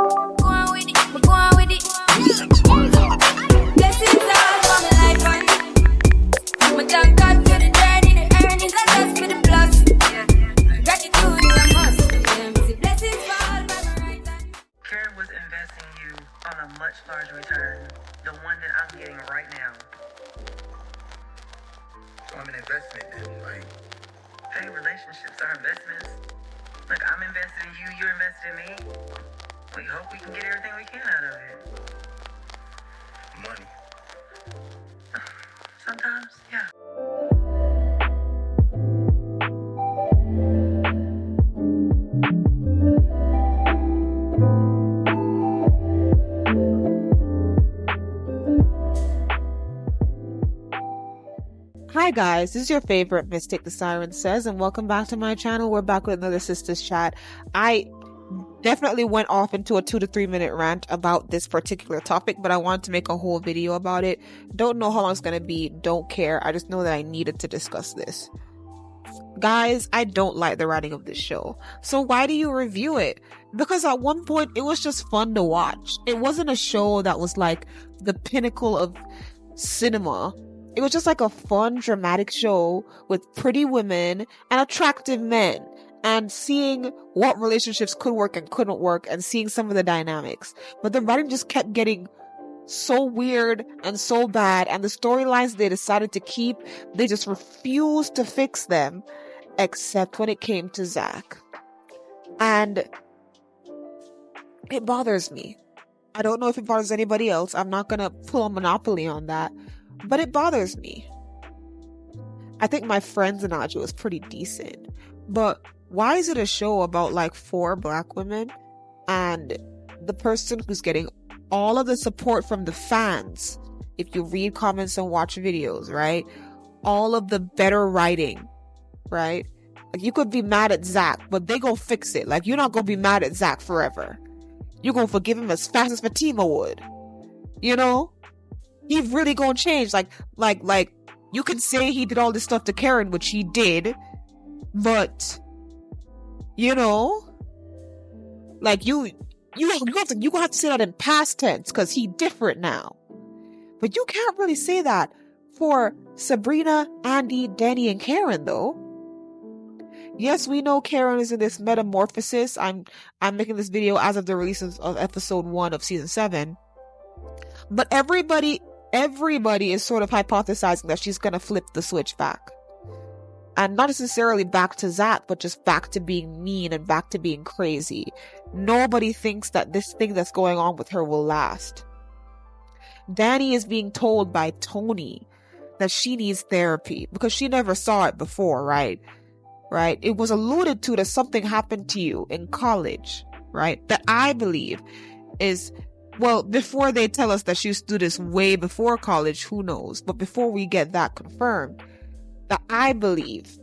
Go on with it, go on with it. Blessings all for my life, man. My thank God for the journey, the earnings, and just for the plus. Gratitude is a must. Blessings fall by my right hand. Karen was investing you on a much larger return, the one that I'm getting right now. So I'm an investment then, like. Hey, relationships are investments. Like, I'm invested in you, you're invested in me. We hope we can get everything we can out of it. Money. Sometimes, yeah. Hi guys, this is your favorite Mystic the Siren Says, and welcome back to my channel. We're back with another Sistas chat. I definitely went off into a 2 to 3 minute rant about this particular topic, but I wanted to make a whole video about it. Don't know how long it's going to be, don't care. I just know that I needed to discuss this. Guys, I don't like the writing of this show. So why do you review it? Because at one point it was just fun to watch. It wasn't a show that was like the pinnacle of cinema. It was just like a fun, dramatic show with pretty women and attractive men, and seeing what relationships could work and couldn't work, and seeing some of the dynamics. But the writing just kept getting so weird and so bad, and the storylines they decided to keep, they just refused to fix them, except when it came to Zach. And it bothers me. I don't know if it bothers anybody else. I'm not gonna pull a monopoly on that. But it bothers me. I think my friend's analogy was pretty decent. But why is it a show about like 4 black women and the person who's getting all of the support from the fans, if you read comments and watch videos, right? All of the better writing, right? Like, you could be mad at Zach, but they gonna fix it. Like, you're not gonna be mad at Zach forever. You're gonna forgive him as fast as Fatima would. You know? He really gonna change. Like, you can say he did all this stuff to Karen, which he did, but, you know, like, you gonna have to say that in past tense, because he different now. But you can't really say that for Sabrina, Andy, Danny, and Karen, though. Yes, we know Karen is in this metamorphosis. I'm making this video as of the release of episode 1 of season 7. But everybody is sort of hypothesizing that she's going to flip the switch back. And not necessarily back to Zach, but just back to being mean and back to being crazy. Nobody thinks that this thing that's going on with her will last. Danny is being told by Tony that she needs therapy because she never saw it before, right? Right? It was alluded to that something happened to you in college, right? That I believe is... Well, before they tell us that she used to do this way before college, who knows? But before we get that confirmed, that I believe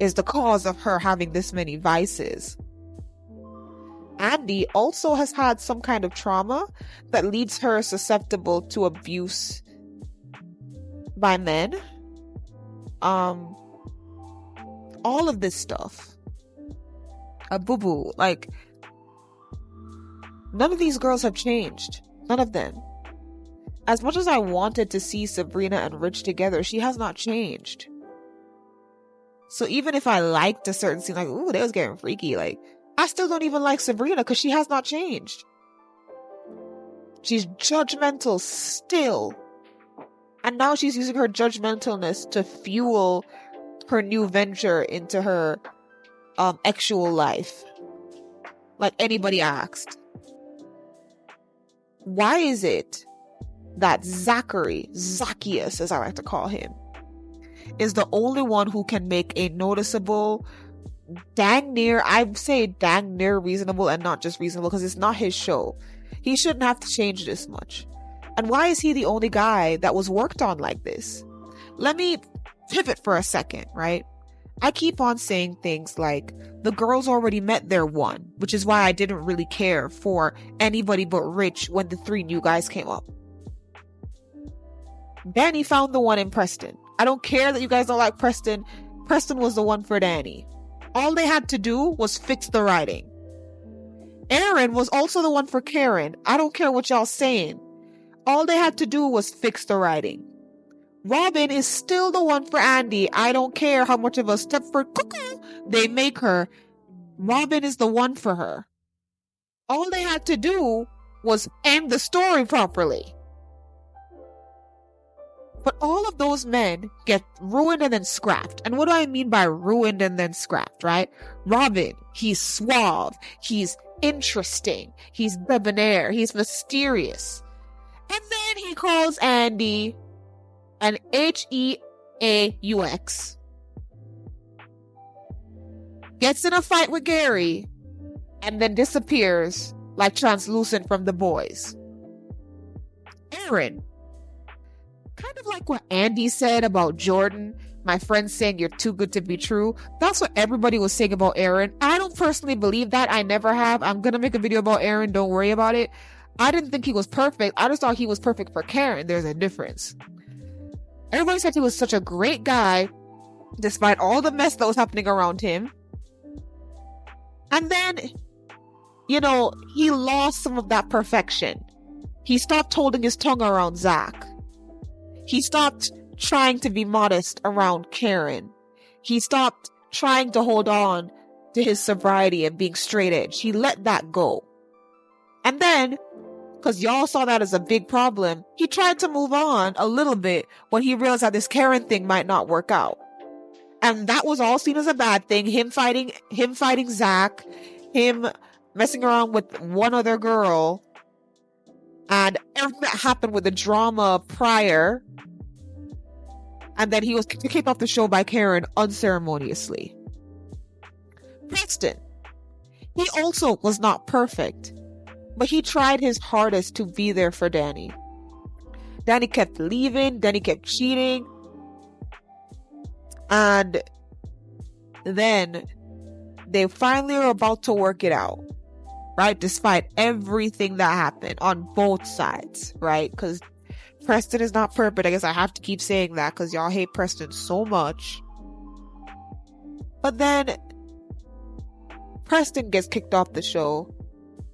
is the cause of her having this many vices. Andy also has had some kind of trauma that leads her susceptible to abuse by men. All of this stuff. A boo-boo. Like... None of these girls have changed. None of them. As much as I wanted to see Sabrina and Rich together, she has not changed. So even if I liked a certain scene, like, ooh, they was getting freaky, like, I still don't even like Sabrina because she has not changed. She's judgmental still. And now she's using her judgmentalness to fuel her new venture into her actual life. Like anybody asked. Why is it that Zacchaeus, as I like to call him, is the only one who can make a noticeable, dang near reasonable, and not just reasonable, because it's not his show. He shouldn't have to change this much. And why is he the only guy that was worked on like this? Let me pivot for a second, right? I keep on saying things like, the girls already met their one, which is why I didn't really care for anybody but Rich when the 3 new guys came up. Danny found the one in Preston. I don't care that you guys don't like Preston. Preston was the one for Danny. All they had to do was fix the writing. Aaron was also the one for Karen. I don't care what y'all saying. All they had to do was fix the writing. Robin is still the one for Andy. I don't care how much of a Stepford cuckoo they make her. Robin is the one for her. All they had to do was end the story properly. But all of those men get ruined and then scrapped. And what do I mean by ruined and then scrapped, right? Robin, he's suave, he's interesting, he's debonair, he's mysterious. And then he calls Andy an Heaux, gets in a fight with Gary, and then disappears like translucent from the boys. Aaron, kind of like what Andy said about Jordan, my friend saying you're too good to be true. That's what everybody was saying about Aaron. I don't personally believe that. I never have. I'm going to make a video about Aaron. Don't worry about it. I didn't think he was perfect. I just thought he was perfect for Karen. There's a difference. Everybody said he was such a great guy, despite all the mess that was happening around him. And then, he lost some of that perfection. He stopped holding his tongue around Zach. He stopped trying to be modest around Karen. He stopped trying to hold on to his sobriety and being straight edge. He let that go. And then, because y'all saw that as a big problem, he tried to move on a little bit when he realized that this Karen thing might not work out. And that was all seen as a bad thing. Him fighting Zach, him messing around with one other girl, and everything that happened with the drama prior. And then he was kicked off the show by Karen unceremoniously. Preston, he also was not perfect, but he tried his hardest to be there for Danny. Danny kept leaving, Danny kept cheating, and then they finally were about to work it out, right? Despite everything that happened on both sides, right? Because Preston is not perfect. I guess I have to keep saying that because y'all hate Preston so much. But then Preston gets kicked off the show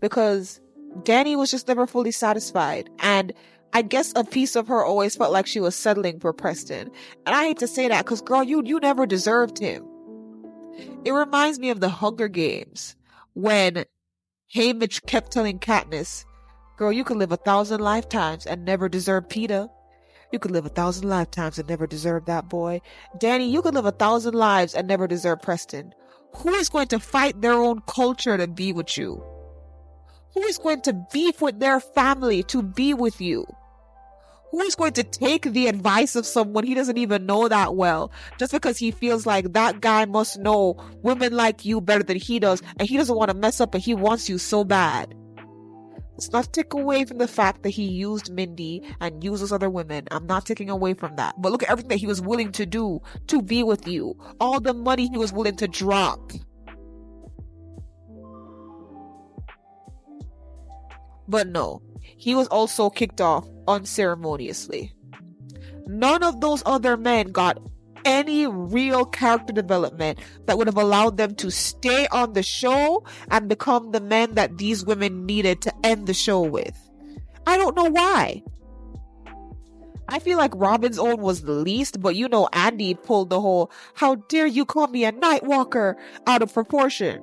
because Danny was just never fully satisfied. And I guess a piece of her always felt like she was settling for Preston. And I hate to say that because, girl, you never deserved him. It reminds me of the Hunger Games when Haymitch kept telling Katniss, girl, you could live 1,000 lifetimes and never deserve Peeta. You could live 1,000 lifetimes and never deserve that boy. Danny, you could live 1,000 lives and never deserve Preston. Who is going to fight their own culture to be with you? Who is going to beef with their family to be with you? Who is going to take the advice of someone he doesn't even know that well just because he feels like that guy must know women like you better than he does and he doesn't want to mess up and he wants you so bad? Let's not take away from the fact that he used Mindy and uses other women. I'm not taking away from that. But look at everything that he was willing to do to be with you. All the money he was willing to drop. But no, he was also kicked off unceremoniously. None of those other men got any real character development that would have allowed them to stay on the show and become the men that these women needed to end the show with. I don't know why. I feel like Robin's own was the least, but Andy pulled the whole, how dare you call me a night walker, out of proportion.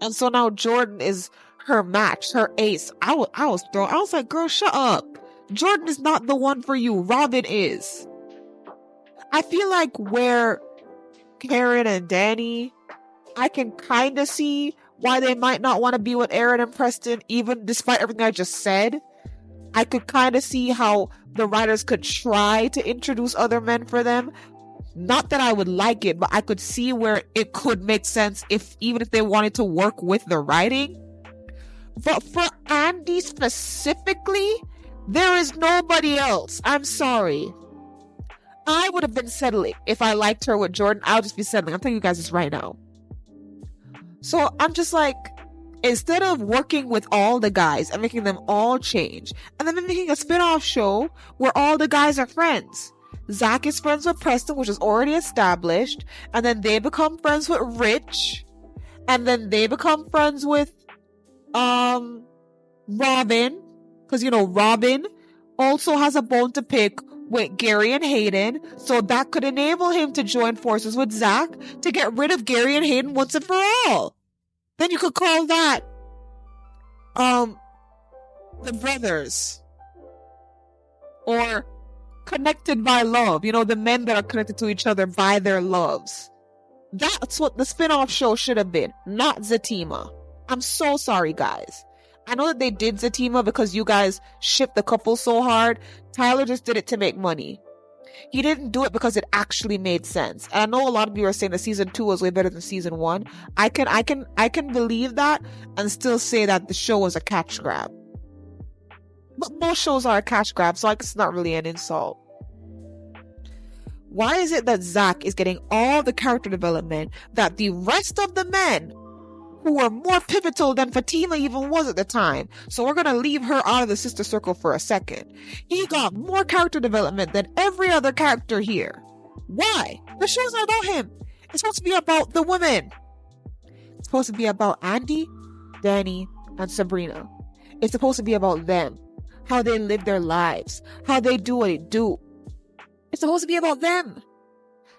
And so now Jordan is her match, her ace. I was like, girl, shut up. Jordan is not the one for you. Robin is. I feel like where Karen and Danny, I can kind of see why they might not want to be with Aaron and Preston, even despite everything I just said. I could kind of see how the writers could try to introduce other men for them. Not that I would like it, but I could see where it could make sense even if they wanted to work with the writing. But for Andy specifically, there is nobody else. I'm sorry. I would have been settling. If I liked her with Jordan, I would just be settling. I'm telling you guys this right now. So I'm just like, instead of working with all the guys and making them all change, and then making a spin-off show where all the guys are friends. Zach is friends with Preston, which is already established, and then they become friends with Rich, and then they become friends with Robin, because Robin also has a bone to pick with Gary and Hayden, so that could enable him to join forces with Zach to get rid of Gary and Hayden once and for all. Then you could call that the brothers, or connected by love. The men that are connected to each other by their loves. That's what the spin-off show should have been, not Zatima. I'm so sorry, guys. I know that they did Zatima because you guys shipped the couple so hard. Tyler just did it to make money. He didn't do it because it actually made sense. And I know a lot of you are saying that season 2 was way better than season 1. I can believe that and still say that the show was a cash grab. But most shows are a cash grab, so it's not really an insult. Why is it that Zach is getting all the character development that the rest of the men who were more pivotal than Fatima even was at the time? So we're going to leave her out of the sister circle for a second. He got more character development than every other character here. Why? The show's not about him. It's supposed to be about the women. It's supposed to be about Andy, Danny, and Sabrina. It's supposed to be about them. How they live their lives. How they do what they do. It's supposed to be about them.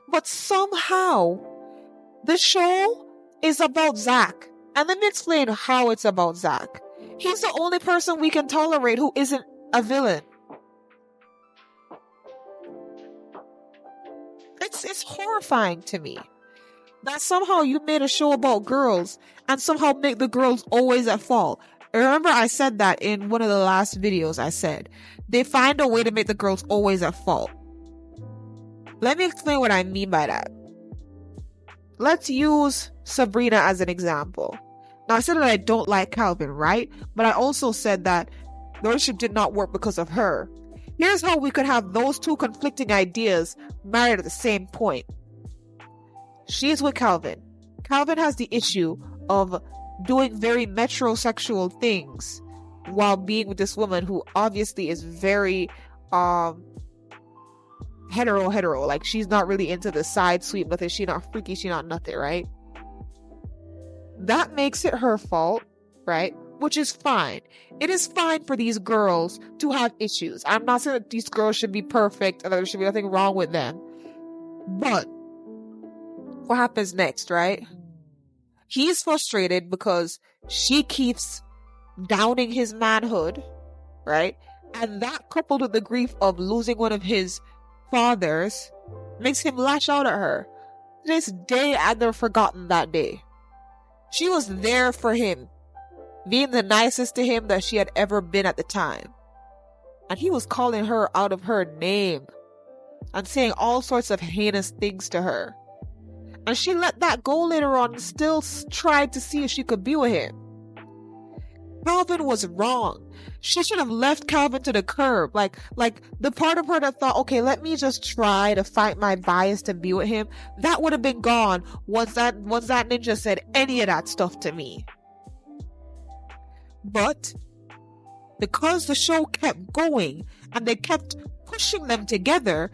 But somehow, the show is about Zach. And let me explain how it's about Zach. He's the only person we can tolerate who isn't a villain. It's horrifying to me that somehow you made a show about girls and somehow make the girls always at fault. Remember I said that in one of the last videos. I said they find a way to make the girls always at fault. Let me explain what I mean by that. Let's use Sabrina as an example. Now, I said that I don't like Calvin, right? But I also said that the relationship did not work because of her. Here's how we could have those two conflicting ideas married at the same point. She's with Calvin. Calvin has the issue of doing very metrosexual things while being with this woman who obviously is very hetero. Like, she's not really into the side sweep, nothing. She's not freaky, she's not nothing, right? That makes it her fault, right? Which is fine. It is fine for these girls to have issues. I'm not saying that these girls should be perfect and that there should be nothing wrong with them. But what happens next, right? He's frustrated because she keeps downing his manhood, right? And that, coupled with the grief of losing one of his fathers, makes him lash out at her. To this day, I've never forgotten that day. She was there for him, being the nicest to him that she had ever been at the time. And he was calling her out of her name and saying all sorts of heinous things to her. And she let that go later on and still tried to see if she could be with him. Calvin was wrong. She should have left Calvin to the curb. Like the part of her that thought, okay, let me just try to fight my bias to be with him, that would have been gone once that ninja said any of that stuff to me. But because the show kept going and they kept pushing them together,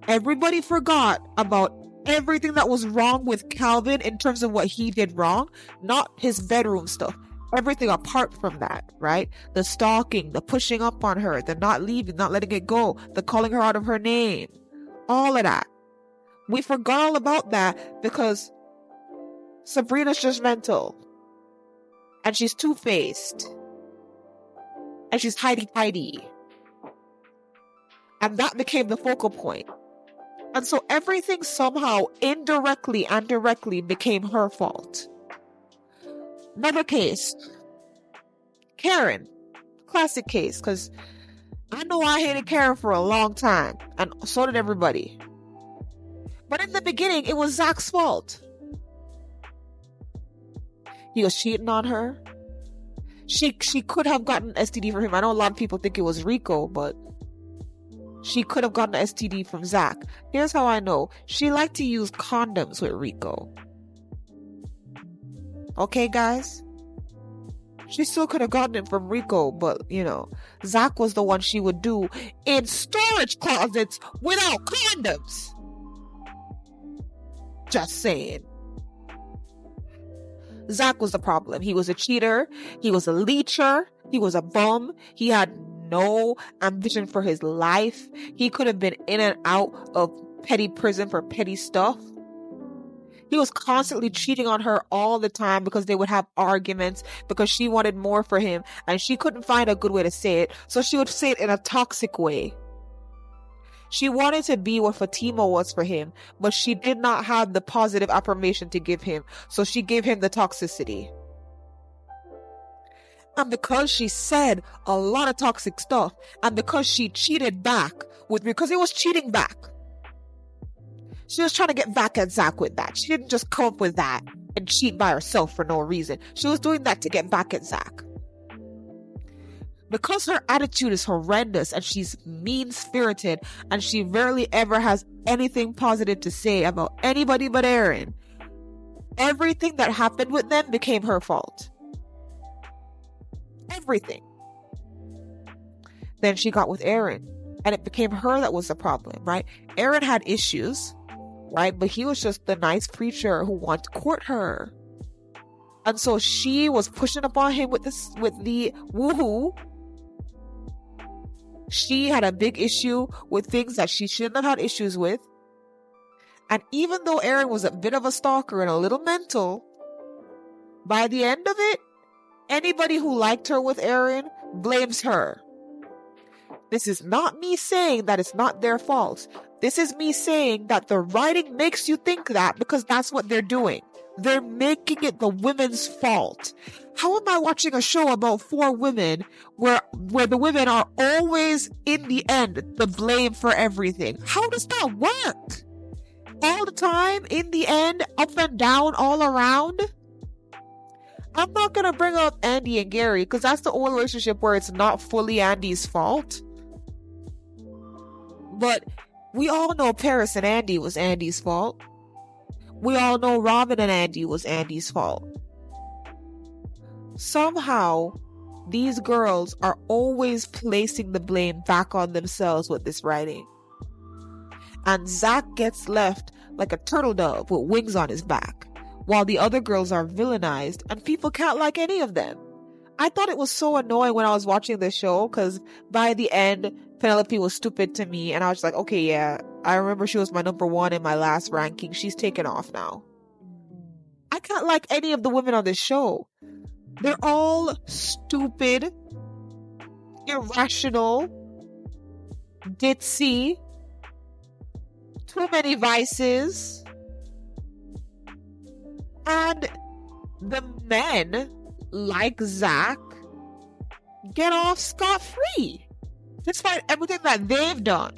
everybody forgot about everything that was wrong with Calvin in terms of what he did wrong, not his bedroom stuff. Everything apart from that, right? The stalking, the pushing up on her, the not leaving, not letting it go, the calling her out of her name. All of that. We forgot all about that because Sabrina's judgmental. And she's two-faced. And she's hidey-tidy. And that became the focal point. And so everything somehow indirectly and directly became her fault. Another case. Karen. Classic case, because I know I hated Karen for a long time. And so did everybody. But in the beginning, it was Zach's fault. He was cheating on her. She could have gotten an STD from him. I know a lot of people think it was Rico, but she could have gotten an STD from Zach. Here's how I know. She liked to use condoms with Rico. Okay, guys? She still could have gotten it from Rico, but, Zach was the one she would do in storage closets without condoms. Just saying. Zach was the problem. He was a cheater. He was a leecher. He was a bum. He had no ambition for his life. He could have been in and out of petty prison for petty stuff. He was constantly cheating on her all the time because they would have arguments because she wanted more for him and she couldn't find a good way to say it. So she would say it in a toxic way. She wanted to be what Fatima was for him, but she did not have the positive affirmation to give him. So she gave him the toxicity. And because she said a lot of toxic stuff, and because she cheated back with me, because he was cheating back, she was trying to get back at Zach with that. She didn't just come up with that and cheat by herself for no reason. She was doing that to get back at Zach. Because her attitude is horrendous and she's mean-spirited and she rarely ever has anything positive to say about anybody but Aaron, everything that happened with them became her fault. Everything. Then she got with Aaron and it became her that was the problem, right? Aaron had issues, right? But he was just the nice preacher who wanted to court her. And so she was pushing upon him with the woohoo. She had a big issue with things that she shouldn't have had issues with. And even though Aaron was a bit of a stalker and a little mental, by the end of it, anybody who liked her with Aaron blames her. This is not me saying that it's not their fault. This is me saying that the writing makes you think that because that's what they're doing. They're making it the women's fault. How am I watching a show about 4 women where the women are always, in the end, the blame for everything? How does that work? All the time, in the end, up and down, all around? I'm not going to bring up Andy and Gary because that's the only relationship where it's not fully Andy's fault. But we all know Paris and Andy was Andy's fault. We all know Robin and Andy was Andy's fault. Somehow, these girls are always placing the blame back on themselves with this writing. And Zach gets left like a turtle dove with wings on his back, while the other girls are villainized and people can't like any of them. I thought it was so annoying when I was watching this show because by the end, Penelope was stupid to me and I was like, okay, yeah, I remember she was my number 1 in my last ranking. She's taken off now. I can't like any of the women on this show. They're all stupid, irrational, ditzy, too many vices, and the men, like Zach, get off scot-free, despite everything that they've done.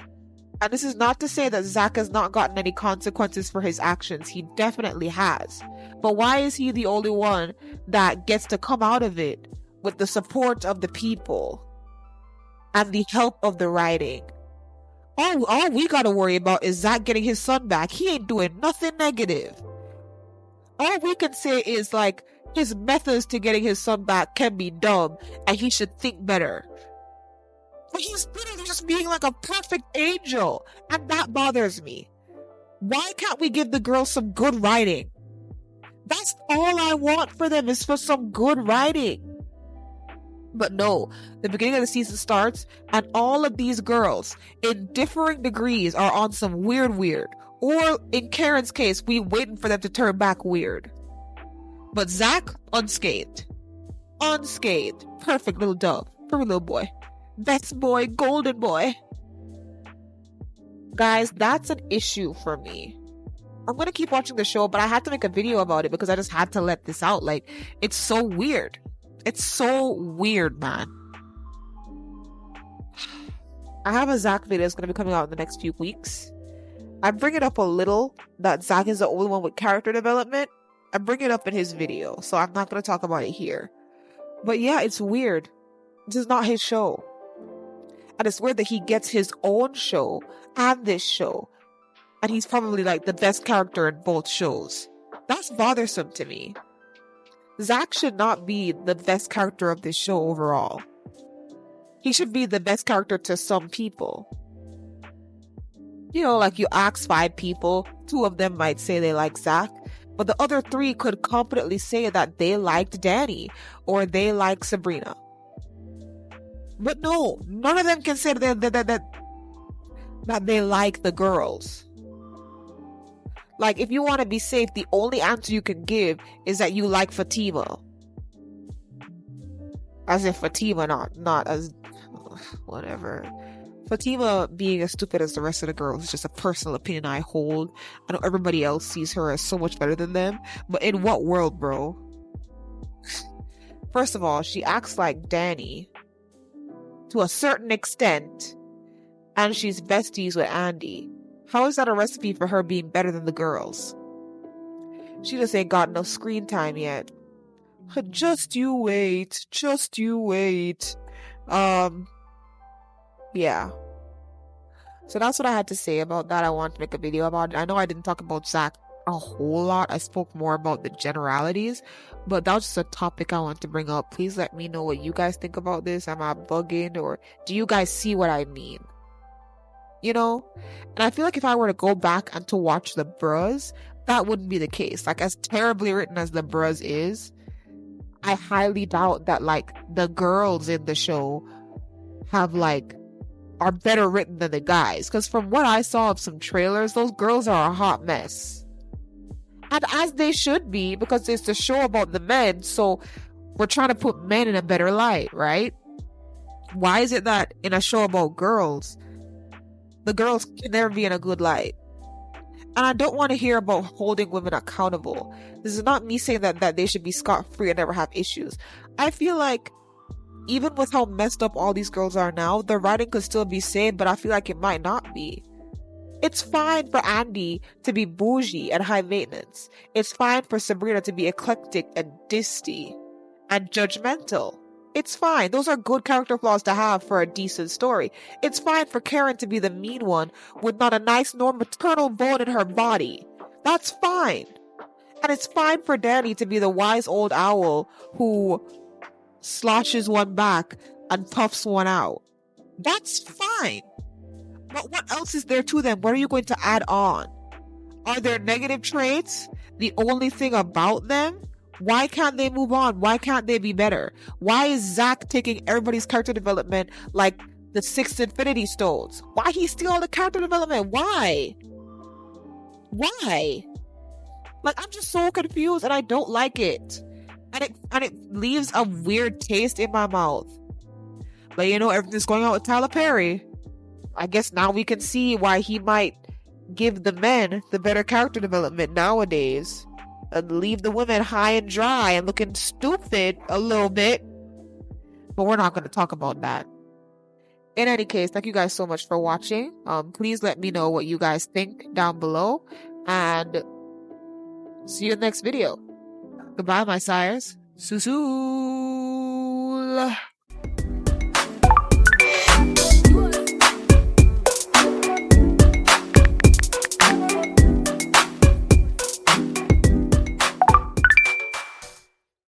And this is not to say that Zach has not gotten any consequences for his actions. He definitely has. But why is he the only one that gets to come out of it with the support of the people and the help of the writing? All we gotta worry about is Zach getting his son back. He ain't doing nothing negative. All we can say is like his methods to getting his son back can be dumb and he should think better. But he's literally just being like a perfect angel. And that bothers me. Why can't we give the girls some good writing? That's all I want for them is for some good writing. But no, the beginning of the season starts and all of these girls in differing degrees are on some weird. Or in Karen's case, we waiting for them to turn back weird. But Zach, unscathed. Unscathed. Perfect little dove. Perfect little boy. Best boy, golden boy. Guys, that's an issue for me. I'm gonna keep watching the show, but I had to make a video about it because I just had to let this out. Like, it's so weird. It's so weird, man. I have a Zach video that's gonna be coming out in the next few weeks. I bring it up a little that Zach is the only one with character development. I bring it up in his video, so I'm not gonna talk about it here. But yeah, it's weird. This is not his show. And it's weird that he gets his own show and this show. And he's probably like the best character in both shows. That's bothersome to me. Zach should not be the best character of this show overall. He should be the best character to some people. You know, like you ask 5 people, 2 of them might say they like Zach. But the other three could confidently say that they liked Danny or they liked Sabrina. But no, none of them can say that they like the girls. Like, if you want to be safe, the only answer you can give is that you like Fatima. As if Fatima not as whatever. Fatima being as stupid as the rest of the girls is just a personal opinion I hold. I know everybody else sees her as so much better than them, but in what world, bro? First of all, she acts like Danny to a certain extent, and she's besties with Andy. How is that a recipe for her being better than the girls? She just ain't got enough screen time yet. Just you wait. Just you wait. Yeah. So that's what I had to say about that. I want to make a video about it. I know I didn't talk about Zach a whole lot. I spoke more about the generalities, but that was just a topic I want to bring up. Please let me know what you guys think about this. Am I bugging, or do you guys see what I mean? You know? And I feel like if I were to go back and to watch the Bros, that wouldn't be the case. Like, as terribly written as the Bros is, I highly doubt that, like, the girls in the show are better written than the guys. Because from what I saw of some trailers, those girls are a hot mess. And as they should be, because it's a show about the men, so we're trying to put men in a better light, right? Why is it that in a show about girls, the girls can never be in a good light? And I don't want to hear about holding women accountable. This is not me saying that they should be scot-free and never have issues. I feel like even with how messed up all these girls are now, the writing could still be sane, but I feel like it might not be. It's fine for Andy to be bougie and high maintenance. It's fine for Sabrina to be eclectic and disty and judgmental. It's fine. Those are good character flaws to have for a decent story. It's fine for Karen to be the mean one with not a nice nor maternal bone in her body. That's fine. And it's fine for Danny to be the wise old owl who sloshes one back and puffs one out. That's fine. But what else is there to them? What are you going to add on? Are there negative traits the only thing about them? Why can't they move on? Why can't they be better? Why is Zach taking everybody's character development like the 6 Infinity Stones? Why he steal all the character development? Why? Why? Like, I'm just so confused and I don't like it. And it leaves a weird taste in my mouth. But you know, everything's going on with Tyler Perry. I guess now we can see why he might give the men the better character development nowadays and leave the women high and dry and looking stupid a little bit. But we're not going to talk about that. In any case, thank you guys so much for watching. Please let me know what you guys think down below, and see you in the next video. Goodbye, my sires. Susul.